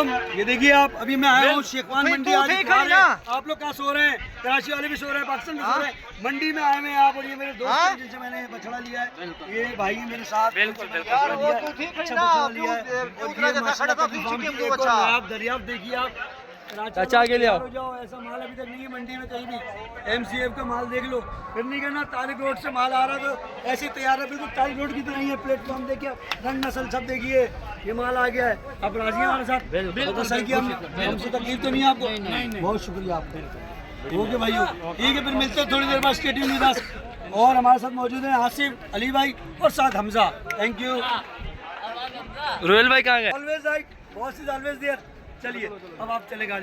ये देखिए आप, अभी मैं आया हूँ शेखवान मंडी। आज आप लोग कहाँ सो रहे हैं? कराची वाले भी सो रहे हैं, पाकिस्तान भी सो रहे हैं। मंडी में आए हुए हैं आप, और ये मेरे दोस्त हैं जिनसे मैंने बछड़ा लिया है। ये भाई मेरे साथ बिल्कुल अच्छा बछड़ा लिया है। आप दरियाफ्त देखिए आप, चाचा के लिए आओ। जाओ, ऐसा माल अभी तक नहीं है मंडी में कहीं भी। MCF का माल देख लो, फिर नहीं कहना तारिक रोड से माल आ रहा तो ऐसे तैयार है, बिल्कुल तारिक रोड की तरह ही है। प्लेटफॉर्म देखिए, रंग नस्ल सब देखिए, ये माल आ गया है। आप राजी हैं हमारे साथ? बिल्कुल सही किया, हमसे तकलीफ तो नहीं है आपको? बहुत शुक्रिया आपका। ओके भाइयों, ठीक है, फिर मिलते हैं थोड़ी देर बाद स्टेडियम निवास। और हमारे साथ मौजूद हैं आसिफ, अली भाई और साथ हमजा। Thank you. रोयल भाई कहाँ गए? Always right, boss is always there. चलिए अब आप चले गाड़ी।